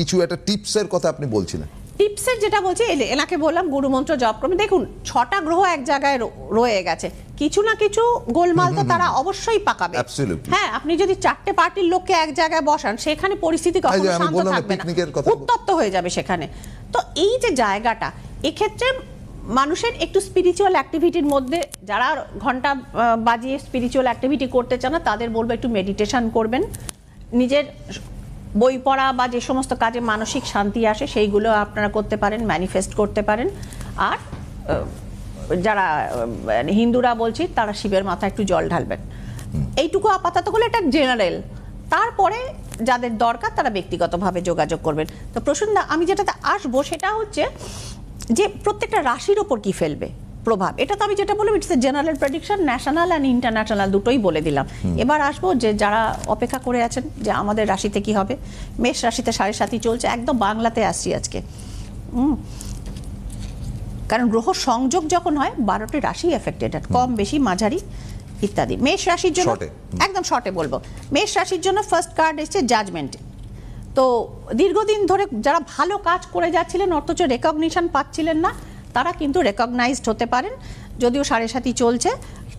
কিছু একটা টিপসের কথা আপনি বলছিলেন। টিপসের যেটা বলছি, এনাকে বললাম গুরুমন্ত্র জপ করবেন। দেখুন 6টা গ্রহ এক জায়গায় রয়ে গেছে, কিছু না কিছু গোলমাল তো তারা অবশ্যই পাকাবে। হ্যাঁ, আপনি যদি 4টে পার্টির লোককে এক জায়গায় বসান, সেখানে পরিস্থিতি কখনো শান্ত থাকবে না, উত্তপ্ত হয়ে যাবে সেখানে। তো এই যে জায়গাটা, এক্ষেত্রে মানুষের একটু স্পিরিচুয়াল অ্যাক্টিভিটির মধ্যে, যারা ঘন্টা বাজিয়ে স্পিরিচুয়াল অ্যাক্টিভিটি করতে চান না, তাদের বলবো একটু মেডিটেশন করবেন। নিজের বই পড়া বা যে সমস্ত কাজে মানসিক শান্তি আসে সেইগুলো আপনারা করতে পারেন, ম্যানিফেস্ট করতে পারেন। আর যারা হিন্দুরা বলছি, তারা শিবের মাথায় একটু জল ঢালবেন। এইটুকু আপাতত হলো, এটা জেনারেল। তারপরে যাদের দরকার তারা ব্যক্তিগতভাবে যোগাযোগ করবেন। তো প্রসন্নদা, আমি যেটাতে আসবো সেটা হচ্ছে যে প্রত্যেকটা রাশির ওপর কি ফেলবে প্রভাব। এটা তো আমি যেটা বললাম, it's a general prediction, national and international দুটোই বলে দিলাম। এবার আসবো যে যারা অপেক্ষা করে আছেন যে আমাদের রাশিতে কি হবে। মেষ রাশিতে 7.5 চলছে, একদম বাংলাতে আসছি আজকে। কারণ গ্রহ সংযোগ যখন হয় 12টি রাশি এফেক্টেড, কম বেশি মাঝারি ইত্যাদি। মেষ রাশির জন্য একদম শর্টে বলবো, মেষ রাশির জন্য ফার্স্ট কার্ড এসছে জাজমেন্ট। তো দীর্ঘদিন ধরে যারা ভালো কাজ করে যাচ্ছিলেন অথচ রেকগনিশন পাচ্ছিলেন না, তারা কিন্তু রেকগনাইজড হতে পারেন, যদিও 7.5 চলছে।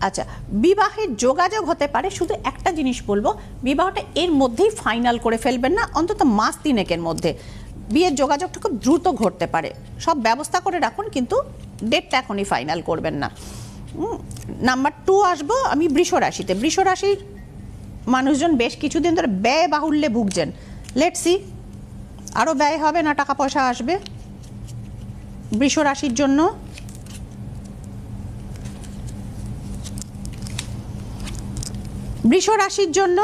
আচ্ছা, বিবাহের যোগাযোগ হতে পারে। শুধু একটা জিনিস বলবো, বিবাহটা এর মধ্যেই ফাইনাল করে ফেলবেন না, অন্তত মাস 3 মধ্যে বিয়ের যোগাযোগটা খুব দ্রুত ঘটতে পারে। সব ব্যবস্থা করে রাখুন, কিন্তু ডেটটা এখনই ফাইনাল করবেন না। নাম্বার 2 আসবো আমি বৃষ রাশিতে। বৃষ রাশির মানুষজন বেশ কিছুদিন ধরে ব্যয় বাহুল্যে ভুগছেন। লেটস সি, আরও ব্যয় হবে না টাকা পয়সা আসবে বৃষ রাশির জন্য। বৃষ রাশির জন্য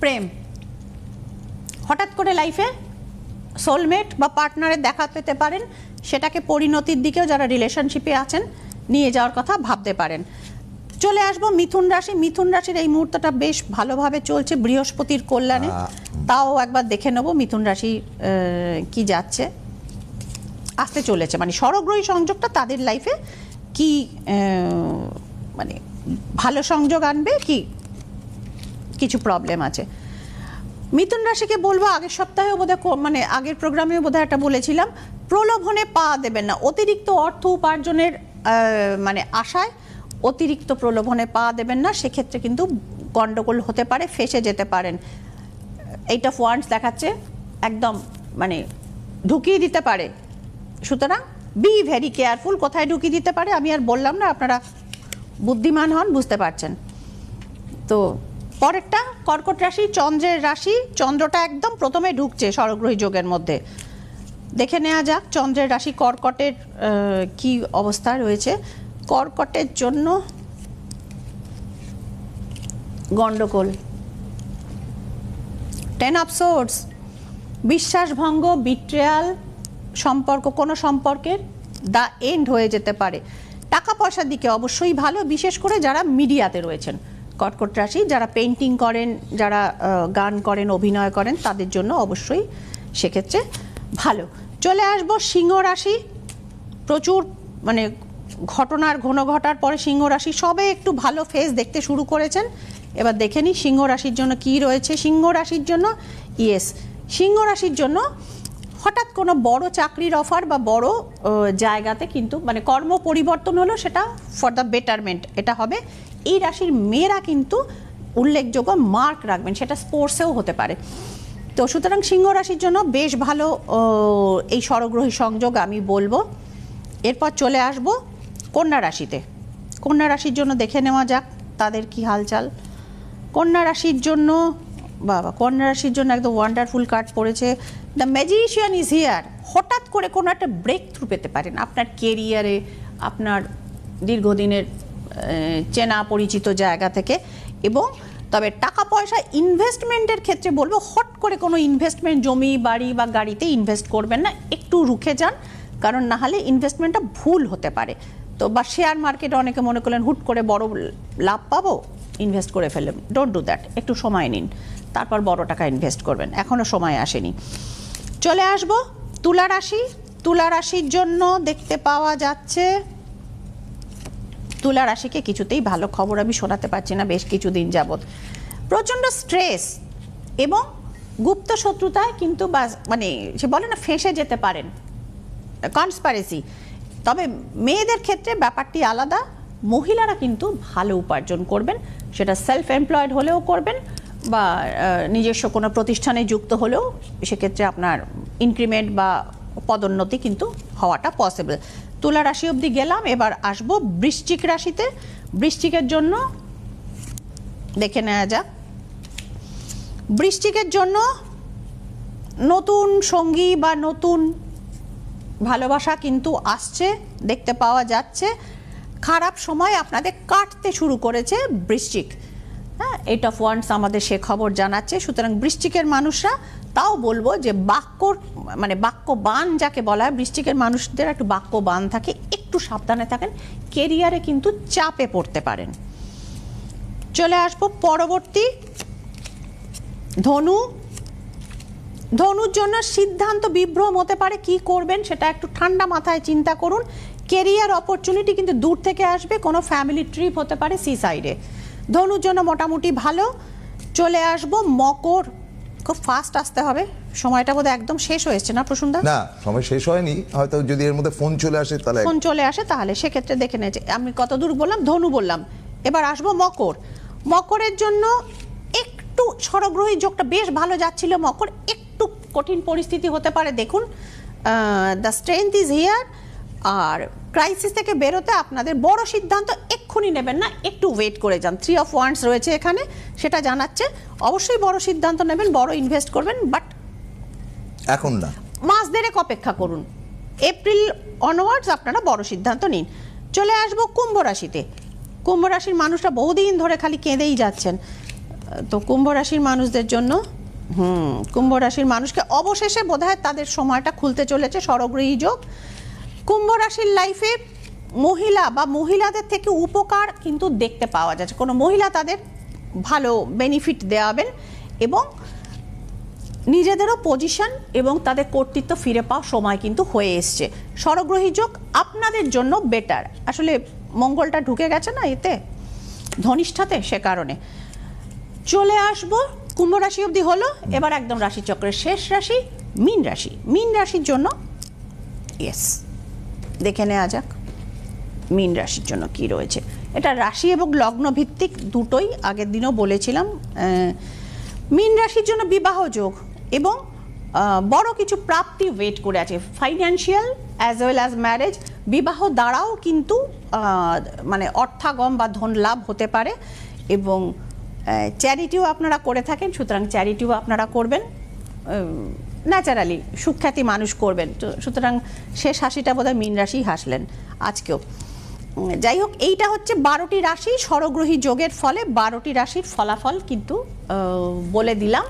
প্রেম, হঠাৎ করে লাইফে সোলমেট বা পার্টনারের দেখা পেতে পারেন, সেটাকে পরিণতির দিকেও যারা রিলেশনশিপে আছেন নিয়ে যাওয়ার কথা ভাবতে পারেন। চলে আসবো মিথুন রাশি। মিথুন রাশির এই মুহূর্তটা বেশ ভালোভাবে চলছে বৃহস্পতির কল্যাণে। তাও একবার দেখে নেব মিথুন রাশি কি যাচ্ছে, আসতে চলেছে, মানে স্বরগ্রহী সংযোগটা তাদের লাইফে কি মানে ভালো সংযোগ আনবে কি কিছু প্রবলেম আছে। মিথুন রাশিকে বলবো, আগের সপ্তাহেও বোধহয় মানে আগের প্রোগ্রামেও বোধহয় একটা বলেছিলাম, প্রলোভনে পা দেবেন না। অতিরিক্ত অর্থ উপার্জনের মানে আশায় অতিরিক্ত প্রলোভনে পা দেবেন না, সেক্ষেত্রে কিন্তু গন্ডগোল হতে পারে, ফেঁসে যেতে পারেন। 8 অফ ওয়ান্ডস দেখাচ্ছে, একদম মানে ঢুকিয়ে দিতে পারে। সুতরাং বি ভেরি কেয়ারফুল, কোথায় ঢুকিয়ে দিতে পারে আমি আর বললাম না, আপনারা বুদ্ধিমান হন, বুঝতে পারছেন। তো পরেরটা কর্কট রাশি, চন্দ্রের রাশি। চন্দ্রটা একদম প্রথমে ঢুকছে স্বরগ্রহী যোগের মধ্যে। দেখে নেওয়া যাক চন্দ্রের রাশি কর্কটের কি অবস্থা রয়েছে। কর্কটের জন্য গন্ডগোল, 10 অফ সোর্ডস, বিশ্বাসভঙ্গ, বিট্রেয়াল, সম্পর্ক, কোনো সম্পর্কের দা এন্ড হয়ে যেতে পারে। টাকা পয়সার দিকে অবশ্যই ভালো, বিশেষ করে যারা মিডিয়াতে রয়েছেন কর্কট রাশি, যারা পেন্টিং করেন, যারা গান করেন, অভিনয় করেন, তাদের জন্য অবশ্যই সেক্ষেত্রে ভালো। চলে আসবো সিংহ রাশি। প্রচুর মানে ঘটনার ঘন ঘটার পরে সিংহ রাশি সবে একটু ভালো ফেজ দেখতে শুরু করেছেন। এবার দেখে নিই সিংহ রাশির জন্য কি রয়েছে। সিংহ রাশির জন্য সিংহ রাশির জন্য হঠাৎ কোনো বড় চাকরির অফার বা বড় জায়গাতে কিন্তু মানে কর্ম পরিবর্তন হলো, সেটা ফর দ্য বেটারমেন্ট এটা হবে। এই রাশির মেয়েরা কিন্তু উল্লেখযোগ্য মার্ক রাখবেন, সেটা স্পোর্টসেও হতে পারে। তো সুতরাং সিংহ রাশির জন্য বেশ ভালো এই স্বরগ্রহী সংযোগ আমি বলবো। এরপর চলে আসব কন্যা রাশিতে। কন্যা রাশির জন্য দেখে নেওয়া যাক তাদের কি হালচাল। কন্যা রাশির জন্য কন্যা রাশির জন্য একদম ওয়ান্ডারফুল কার্ড পড়েছে, দ্য ম্যাজিশিয়ান ইজ হিয়ার। হঠাৎ করে কোনো একটা ব্রেক থ্রু পেতে পারেন আপনার কেরিয়ারে, আপনার দীর্ঘদিনের চেনা পরিচিত জায়গা থেকে। এবং তবে টাকা পয়সা ইনভেস্টমেন্টের ক্ষেত্রে বলবো, হট করে কোনো ইনভেস্টমেন্ট জমি বাড়ি বা গাড়িতে ইনভেস্ট করবেন না, একটু রুখে যান, কারণ না হলে ইনভেস্টমেন্টটা ভুল হতে পারে। তো বা শেয়ার মার্কেটে অনেকে মনে করলেন হুট করে বড় লাভ পাবো, ইনভেস্ট করে ফেললেন, ডোন্ট ডু দ্যাট। একটু সময় নিন, তারপর বড় টাকা ইনভেস্ট করবেন, এখনও সময় আসেনি। চলে আসব তুলা রাশি। তুলা রাশির জন্য দেখতে পাওয়া যাচ্ছে, তুলা রাশিকে কিছুতেই ভালো খবর আমি শোনাতে পারছি না বেশ কিছুদিন যাবৎ। প্রচণ্ড স্ট্রেস এবং গুপ্ত গুপ্ত শত্রুতায় কিন্তু মানে সে বলে না ফেঁসে যেতে পারেন, কনস্পারেসি। তবে মেয়েদের ক্ষেত্রে ব্যাপারটি আলাদা, মহিলারা কিন্তু ভালো উপার্জন করবেন, সেটা সেলফ এমপ্লয়েড হলেও করবেন বা নিজস্ব কোনো প্রতিষ্ঠানে যুক্ত হলেও সেক্ষেত্রে আপনার ইনক্রিমেন্ট বা পদোন্নতি কিন্তু হওয়াটা পসিবল। তুলা রাশি অবধি গেলাম, এবার আসবো বৃশ্চিক রাশিতে। বৃশ্চিকের জন্য দেখে নেওয়া যাক। বৃশ্চিকের জন্য নতুন সঙ্গী বা নতুন ভালোবাসা কিন্তু আসছে, দেখতে পাওয়া যাচ্ছে। খারাপ সময় আপনাদের কাটতে শুরু করেছে বৃশ্চিক। হ্যাঁ, 8 of Wands আমাদের সে খবর জানাচ্ছে। সুতরাং বৃশ্চিকের মানুষরা, তাও বলবো যে বাক্যবান যাকে বলা হয়, বৃশ্চিকের মানুষদের একটু বাক্যবান থাকে, একটু সাবধানে থাকেন, কেরিয়ারে কিন্তু চাপে পড়তে পারেন। চলে আসবো পরবর্তী ধনু। ধনুর জন্য সিদ্ধান্ত বিভ্রম হতে পারে, কি করবেন সেটা একটু ঠান্ডা মাথায় চিন্তা করুন। কেরিয়ার অপরচুনিটি কিন্তু দূর থেকে আসবে, কোনো ফ্যামিলি ট্রিপ হতে পারে সি সাইডে। ধনুর জন্য মোটামুটি ভালো। চলে আসবো মকর। খুব ফাস্ট আসতে হবে, সময়টা বোধহয় একদম শেষ হয়েছে না প্রসূনদা? না, সময় শেষ হয়নি, হয়তো যদি এর মধ্যে ফোন চলে আসে তাহলে। ফোন চলে আসে তাহলে সেক্ষেত্রে দেখে নেয়। আমি কত দূর বললাম? ধনু বললাম, এবার আসবো মকর। মকরের জন্য একটু ষড়গ্রহী যোগটা বেশ ভালো যাচ্ছিল, মকর একটু কঠিন পরিস্থিতি হতে পারে। দেখুন, দ্য স্ট্রেংথ ইজ হিয়ার। আর ক্রাইসিস থেকে বেরোতে আপনাদের বড় সিদ্ধান্ত এক্ষুনি নেবেন না, একটু ওয়েট করে যান। 3 of Wands রয়েছে এখানে, সেটা জানাচ্ছে অবশ্যই বড় সিদ্ধান্ত নেবেন, বড় ইনভেস্ট করবেন, বাট এখন না, মাস দেড়েক অপেক্ষা করুন। এপ্রিল অনওয়ার্ডস আপনারা বড় সিদ্ধান্ত নিন। চলে আসবো কুম্ভ রাশিতে। কুম্ভ রাশির মানুষরা বহুদিন ধরে খালি কেঁদেই যাচ্ছেন, তো কুম্ভ রাশির মানুষদের জন্য কুম্ভ রাশির মানুষকে অবশেষে বোধহয় তাদের সময়টা খুলতে চলেছে, ষড়গ্রহী যোগ। কুম্ভ রাশির লাইফে মহিলা বা মহিলাদের থেকে উপকার কিন্তু দেখতে পাওয়া যাচ্ছে, কোনো মহিলা তাদের ভালো বেনিফিট দেওয়াবেন এবং নিজেদেরও পজিশন এবং তাদের কর্তৃত্ব ফিরে পাওয়ার সময় কিন্তু হয়ে এসছে। ষড়গ্রহী যোগ আপনাদের জন্য বেটার, আসলে মঙ্গলটা ঢুকে গেছে না এতে ধনিষ্ঠাতে, সে কারণে। চলে আসবো কুম্ভ রাশি অবধি হলো, এবার একদম রাশিচক্রের শেষ রাশি মীন রাশি। মীন রাশির জন্য দেখে নেওয়া যাক মীন রাশির জন্য কি রয়েছে। এটা রাশি এবং লগ্ন ভিত্তিক দুটোই, আগের দিনও বলেছিলাম। মীন রাশির জন্য বিবাহ যোগ এবং বড় কিছু প্রাপ্তি ওয়েট করে আছে, financial as well as marriage. বিবাহ দ্বারাও কিন্তু মানে অর্থাগম বা ধন লাভ হতে পারে এবং চ্যারিটিও আপনারা করে থাকেন, সুতরাং চ্যারিটিও আপনারা করবেন, ন্যাচারালি সুখ্যাতি মানুষ করবেন। তো সুতরাং শেষ হাসিটা বোধহয় মীন রাশি হাসলেন আজকেও। যাই হোক, এইটা হচ্ছে 12টি রাশি ষড়গ্রহী যোগের ফলে 12টি রাশির ফলাফল কিন্তু বলে দিলাম।